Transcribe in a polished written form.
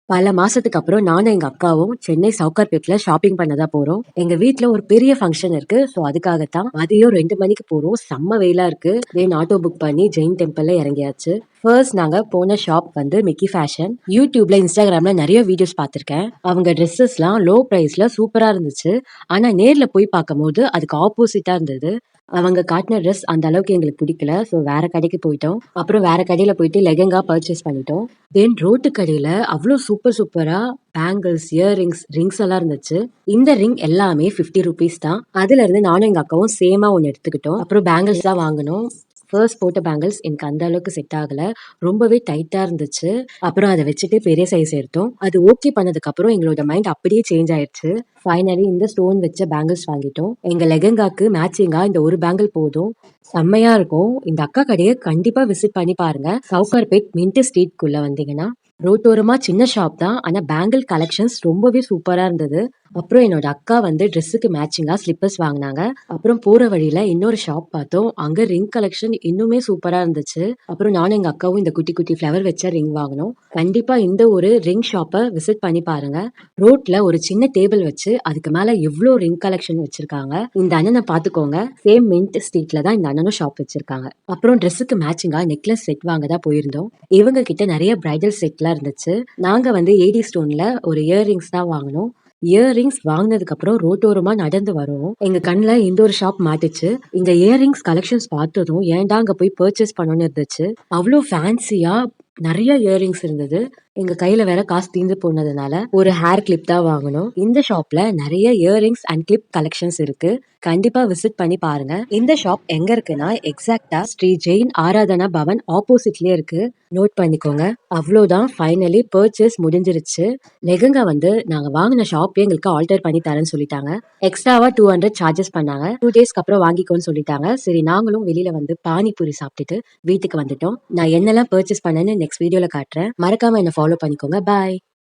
பல மாசத்துக்கு அப்புறம் நானும் எங்க அக்காவும் சென்னை சவுகார்பேட்ல ஷாப்பிங் பண்ணதா போறோம். எங்க வீட்ல ஒரு பெரிய ஃபங்க்ஷன் இருக்கு. சோ அதுக்காகத்தான் மதியம் 2 மணிக்கு போறோம். செம்ம வெயிலா இருக்கு. தென் ஆட்டோ புக் பண்ணி ஜெயின் டெம்பிள்ல இறங்கியாச்சு. ஃபர்ஸ்ட் நாங்க போன ஷாப் வந்து மிக்கி ஃபேஷன். யூடியூப்ல இன்ஸ்டாகிராம்ல நிறைய வீடியோஸ் பார்த்திருக்கேன். அவங்க ட்ரெஸ்ஸஸ்லாம் லோ பிரைஸ்ல சூப்பரா இருந்துச்சு. ஆனா நேர்ல போய் பார்க்கும்போது அதுக்கு ஆப்போசிட்டா இருந்தது. அவங்க காட்டின ட்ரெஸ் அந்த அளவுக்கு எங்களுக்கு பிடிக்கல. ஸோ வேற கடைக்கு போயிட்டோம். அப்புறம் வேற கடையில போயிட்டு லெஹெங்கா பர்ச்சேஸ் பண்ணிட்டோம். தென் ரோட்டு கடையில அவ்வளோ சூப்பர் சூப்பரா பேங்கிள்ஸ், இயர்ரிங்ஸ், ரிங்ஸ் எல்லாம் இருந்துச்சு. இந்த ரிங் எல்லாமே 50 ருபீஸ் தான். அதுல இருந்து நானும் எங்க அக்காவும் சேமா ஒன்னு எடுத்துக்கிட்டோம். அப்புறம் பேங்கிள்ஸ் தான் வாங்கணும். ஃபர்ஸ்ட் போட்ட பேங்கிள்ஸ் எனக்கு அந்த அளவுக்கு செட் ஆகல. ரொம்பவே டைட்டா இருந்துச்சு. அப்புறம் அதை வச்சுட்டு பெரிய சைஸ் எடுத்தோம். அது ஓகே பண்ணதுக்கு அப்புறம் எங்களோட மைண்ட் அப்படியே சேஞ்ச் ஆயிடுச்சு. ஃபைனலி இந்த ஸ்டோன் வச்ச பேங்கிள்ஸ் வாங்கிட்டோம். எங்க லெஹெங்காக்கு மேட்சிங்கா இந்த ஒரு பேங்கிள் போதும். செம்மையா இருக்கும். இந்த அக்கா கடையை கண்டிப்பா விசிட் பண்ணி பாருங்க. சவுகார்பேட் மின்ட் ஸ்ட்ரீட்குள்ள வந்தீங்கன்னா ரோட்டோரமா சின்ன ஷாப் தான். ஆனா பேங்கிள் கலெக்ஷன்ஸ் ரொம்பவே சூப்பரா இருந்தது. அப்புறம் என்னோட அக்கா வந்து ட்ரெஸ்ஸுக்கு மேட்சிங்கா ஸ்லிப்பர்ஸ் வாங்கினாங்க. அப்புறம் போற வழியில இன்னொரு ஷாப் பார்த்தோம். அங்க ரிங் கலெக்ஷன் இன்னுமே சூப்பரா இருந்துச்சு. அப்புறம் நானும் எங்க அக்காவும் இந்த குட்டி குட்டி ஃபிளவர் வச்ச ரிங் வாங்கினோம். கண்டிப்பா இந்த ஒரு ரிங் ஷாப்பை விசிட் பண்ணி பாருங்க. ரோட்ல ஒரு சின்ன டேபிள் வச்சு அதுக்கு மேல எவ்வளோ ரிங் கலெக்ஷன் வச்சிருக்காங்க. இந்த அண்ணனை பாத்துக்கோங்க. சேம் மின்ட் ஸ்ட்ரீட்ல தான் இந்த அண்ணனும் ஷாப் வச்சிருக்காங்க. அப்புறம் ட்ரெஸ்ஸுக்கு மேட்சிங்கா நெக்லஸ் செட் வாங்க தான் போயிருந்தோம். இவங்க கிட்ட நிறைய பிரைடல் செட்லாம் இருந்துச்சு. நாங்க வந்து ஏடி ஸ்டோன்ல ஒரு இயர்ரிங்ஸ் தான் வாங்கினோம். இயர்ரிங்ஸ் வாங்கினதுக்கு அப்புறம் ரோட்டோரமா நடந்து வரோம். எங்க கண்ணுல இந்த ஒரு ஷாப் மாட்டுச்சு. இந்த இயர்ரிங்ஸ் கலெக்ஷன்ஸ் பார்த்ததும் ஏன்டா அங்க போய் பர்ச்சேஸ் பண்ணணும்னு இருந்துச்சு. அவ்வளோ ஃபேன்சியா நிறைய இயர்ரிங்ஸ் இருந்தது. எங்க கையில வேற காசு தீர்ந்து போனதுனால ஒரு ஹேர் கிளிப் தான் வாங்கணும். இந்த ஷாப்ல நிறைய இயர்ரிங்ஸ் அண்ட் கிளிப் கலெக்ஷன்ஸ் இருக்கு. கண்டிப்பா விசிட் பண்ணி பாருங்க. இந்த ஷாப் எங்க இருக்குன்னா எக்ஸாக்டா ஸ்ரீ ஜெயின் ஆராதனா பவன் ஆப்போசிட்லயே இருக்கு. நோட் பண்ணிக்கோங்க. அவ்வளோதான், ஃபைனலி பர்ச்சேஸ் முடிஞ்சிருச்சு. லெஹெங்கா வந்து நாங்க வாங்கின ஷாப்பே எங்களுக்கு ஆல்டர் பண்ணி தரேன்னு சொல்லிட்டாங்க. எக்ஸ்ட்ராவா 200 சார்ஜஸ் பண்ணாங்க. 2 டேஸ்க்கு அப்புறம் வாங்கிக்கோன்னு சொல்லிட்டாங்க. சரி, நாங்களும் வெளியில வந்து பானிபூரி சாப்பிட்டுட்டு வீட்டுக்கு வந்துட்டோம். நான் என்னெல்லாம் பர்ச்சேஸ் பண்ணேன்னு நெக்ஸ்ட் வீடியோல காட்டுறேன். மறக்காம என்ன ஃபாலோ பண்ணிக்கோங்க. பாய்.